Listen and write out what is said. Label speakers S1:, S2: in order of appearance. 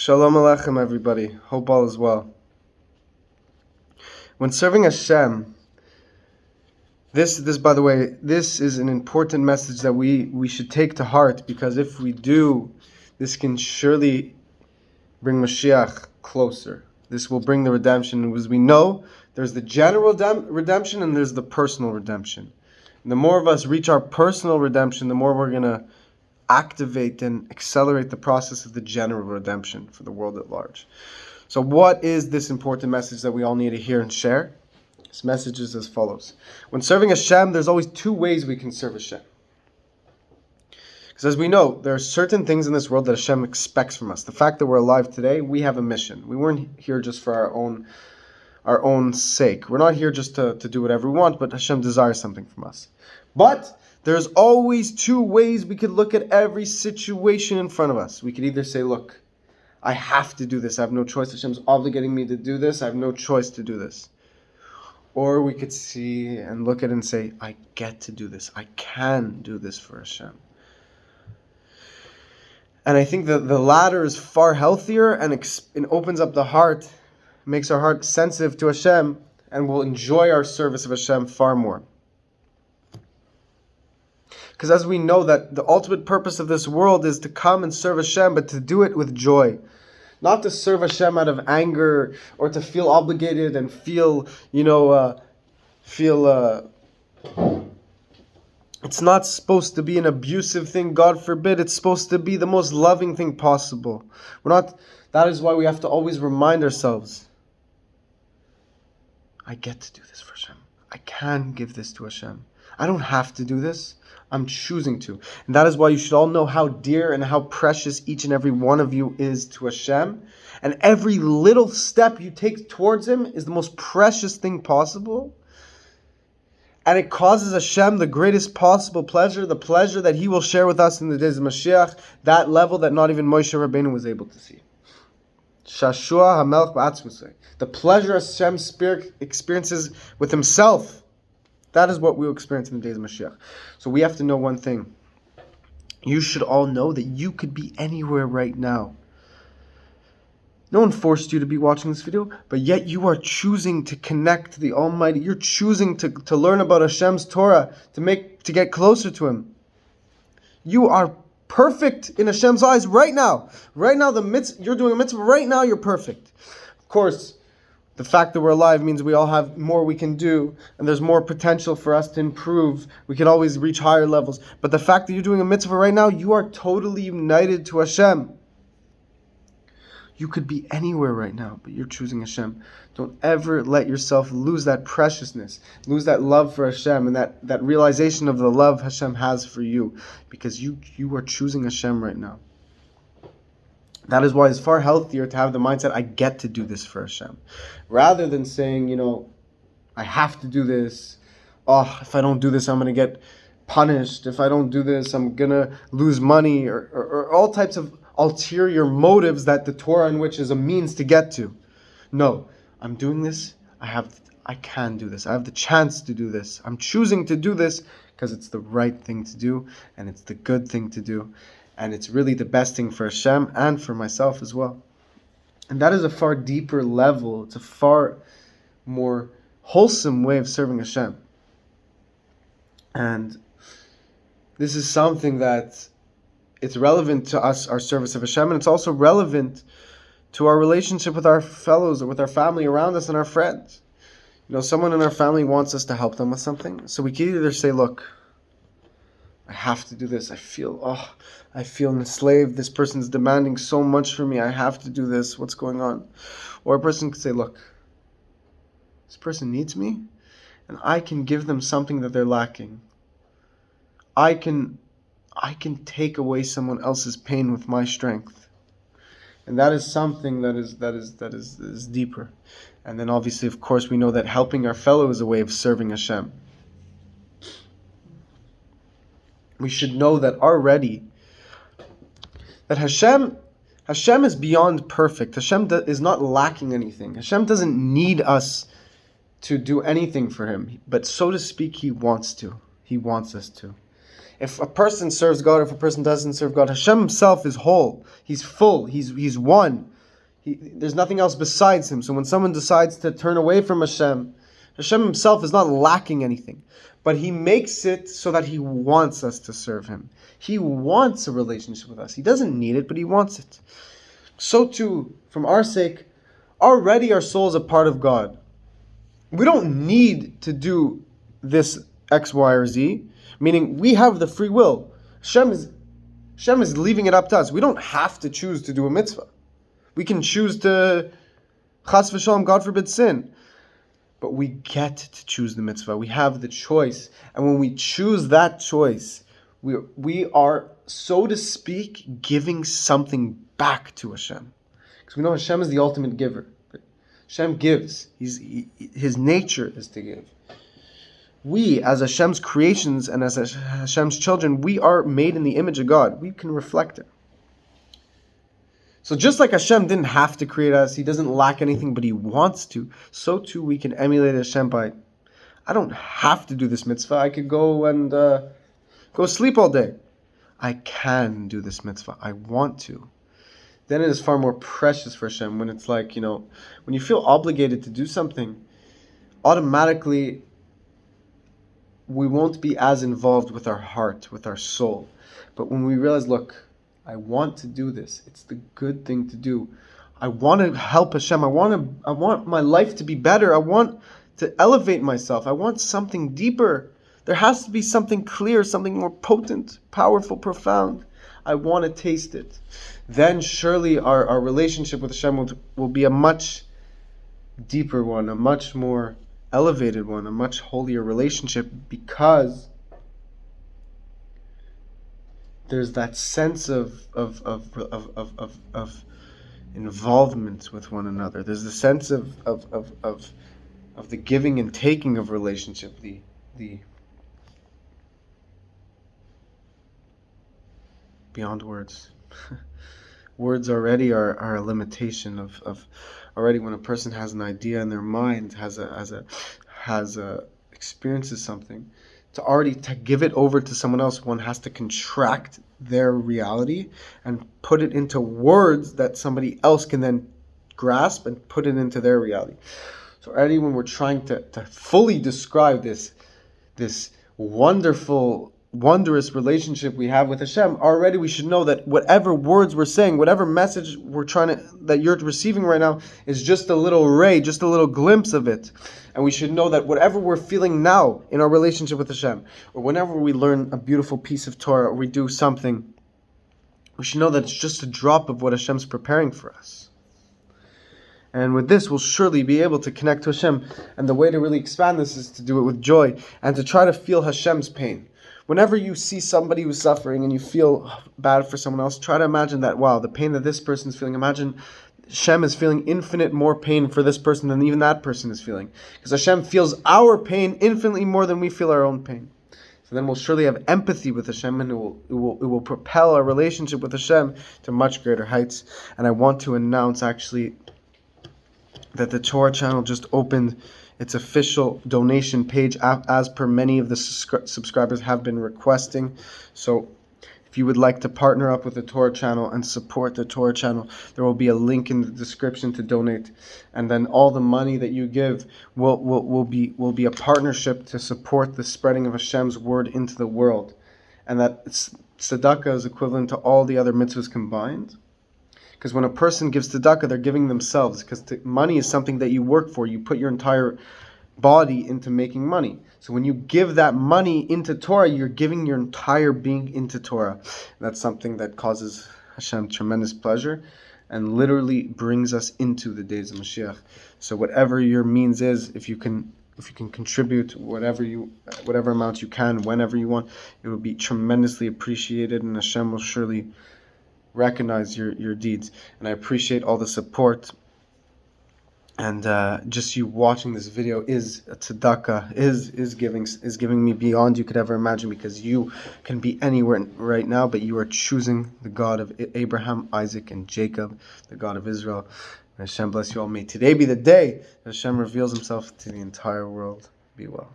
S1: Shalom Aleichem, everybody. Hope all is well. When serving Hashem, this, by the way, this is an important message that we should take to heart, because if we do, this can surely bring Moshiach closer. This will bring the redemption. As we know, there's the general redemption and there's the personal redemption. And the more of us reach our personal redemption, the more we're going to activate and accelerate the process of the general redemption for the world at large. So what is this important message that we all need to hear and share? This message is as follows. When serving Hashem, there's always two ways we can serve Hashem. Because as we know, there are certain things in this world that Hashem expects from us. The fact that we're alive today, we have a mission. We weren't here just for our own sake. We're not here just to do whatever we want, but Hashem desires something from us. But there's always two ways we could look at every situation in front of us. We could either say, look, I have to do this. I have no choice. Hashem's obligating me to do this. I have no choice to do this. Or we could see and look at it and say, I get to do this. I can do this for Hashem. And I think that the latter is far healthier and it opens up the heart, makes our heart sensitive to Hashem, and will enjoy our service of Hashem far more. Because as we know that the ultimate purpose of this world is to come and serve Hashem, but to do it with joy. Not to serve Hashem out of anger or to feel obligated and feel it's not supposed to be an abusive thing, God forbid. It's supposed to be the most loving thing possible. That is why we have to always remind ourselves, I get to do this for Hashem. I can give this to Hashem. I don't have to do this. I'm choosing to. And that is why you should all know how dear and how precious each and every one of you is to Hashem. And every little step you take towards Him is the most precious thing possible. And it causes Hashem the greatest possible pleasure, the pleasure that He will share with us in the days of Moshiach, that level that not even Moshe Rabbeinu was able to see. Shashua HaMelech B'atzmusei. The pleasure Hashem experiences with Himself. That is what we'll experience in the days of Moshiach. So we have to know one thing. You should all know that you could be anywhere right now. No one forced you to be watching this video, but yet you are choosing to connect to the Almighty. You're choosing to learn about Hashem's Torah, to get closer to Him. You are perfect in Hashem's eyes right now. Right now, you're doing a mitzvah. Right now, you're perfect. Of course, the fact that we're alive means we all have more we can do, and there's more potential for us to improve. We can always reach higher levels. But the fact that you're doing a mitzvah right now, you are totally united to Hashem. You could be anywhere right now, but you're choosing Hashem. Don't ever let yourself lose that preciousness, lose that love for Hashem, and that realization of the love Hashem has for you, because you are choosing Hashem right now. That is why it's far healthier to have the mindset, I get to do this for Hashem. Rather than saying, I have to do this. Oh, if I don't do this, I'm going to get punished. If I don't do this, I'm going to lose money. Or all types of ulterior motives that the Torah in which is a means to get to. No, I'm doing this. I can do this. I have the chance to do this. I'm choosing to do this because it's the right thing to do. And it's the good thing to do. And it's really the best thing for Hashem and for myself as well. And that is a far deeper level. It's a far more wholesome way of serving Hashem. And this is something that it's relevant to us, our service of Hashem, and it's also relevant to our relationship with our fellows or with our family around us and our friends. Someone in our family wants us to help them with something. So we can either say, look, I have to do this. I feel enslaved. This person's demanding so much from me. I have to do this. What's going on? Or a person could say, look, this person needs me, and I can give them something that they're lacking. I can take away someone else's pain with my strength. And that is something that is deeper. And then obviously, of course, we know that helping our fellow is a way of serving Hashem. We should know that already that Hashem is beyond perfect. Hashem is not lacking anything. Hashem doesn't need us to do anything for Him. But so to speak, He wants to. He wants us to. If a person serves God, if a person doesn't serve God, Hashem himself is whole. He's full. He's one. There's nothing else besides him. So when someone decides to turn away from Hashem, Hashem himself is not lacking anything. But he makes it so that he wants us to serve him. He wants a relationship with us. He doesn't need it, but he wants it. So too, from our sake, already our soul is a part of God. We don't need to do this X, Y, or Z, meaning we have the free will. Shem is leaving it up to us. We don't have to choose to do a mitzvah. We can choose to, chas v'shalom, God forbid, sin. But we get to choose the mitzvah. We have the choice. And when we choose that choice, we are, so to speak, giving something back to Hashem. Because we know Hashem is the ultimate giver. Hashem gives. His nature is to give. We, as Hashem's creations and as Hashem's children, we are made in the image of God. We can reflect it. So just like Hashem didn't have to create us, he doesn't lack anything, but he wants to, so too we can emulate Hashem by, I don't have to do this mitzvah. I could go and go sleep all day. I can do this mitzvah. I want to. Then it is far more precious for Hashem when it's like, when you feel obligated to do something, automatically we won't be as involved with our heart, with our soul. But when we realize, look, I want to do this. It's the good thing to do. I want to help Hashem. I want my life to be better. I want to elevate myself. I want something deeper. There has to be something clear, something more potent, powerful, profound. I want to taste it. Then surely our relationship with Hashem will be a much deeper one, a much more elevated one, a much holier relationship, because there's that sense of involvement with one another. There's the sense of the giving and taking of relationship. The beyond words. Words already are a limitation of already when a person has an idea in their mind, experiences something. To give it over to someone else, one has to contract their reality and put it into words that somebody else can then grasp and put it into their reality. So already when we're trying to fully describe this wondrous relationship we have with Hashem, already we should know that whatever words we're saying, whatever message that you're receiving right now is just a little ray, just a little glimpse of it. And we should know that whatever we're feeling now in our relationship with Hashem, or whenever we learn a beautiful piece of Torah, or we do something, we should know that it's just a drop of what Hashem's preparing for us. And with this, we'll surely be able to connect to Hashem. And the way to really expand this is to do it with joy and to try to feel Hashem's pain. Whenever you see somebody who's suffering and you feel bad for someone else, try to imagine that, wow, the pain that this person's feeling, imagine Shem is feeling infinite more pain for this person than even that person is feeling. Because Hashem feels our pain infinitely more than we feel our own pain. So then we'll surely have empathy with Hashem, and it will propel our relationship with Hashem to much greater heights. And I want to announce actually that the Torah channel just opened its official donation page, as per many of the subscribers have been requesting. So if you would like to partner up with the Torah channel and support the Torah channel, there will be a link in the description to donate. And then all the money that you give will be a partnership to support the spreading of Hashem's word into the world. And that tzedakah is equivalent to all the other mitzvahs combined. Because when a person gives tzedakah, they're giving themselves. Because money is something that you work for. You put your entire body into making money. So when you give that money into Torah, you're giving your entire being into Torah. That's something that causes Hashem tremendous pleasure and literally brings us into the days of Moshiach. So whatever your means is, if you can contribute whatever amount you can, whenever you want, it will be tremendously appreciated, and Hashem will surely recognize your deeds. And I appreciate all the support, and just you watching this video is a tzedakah, is giving me beyond you could ever imagine, because you can be anywhere right now, but you are choosing the God of Abraham, Isaac, and Jacob, the God of Israel. And Hashem bless you all. May today be the day that Hashem reveals himself to the entire world. Be well.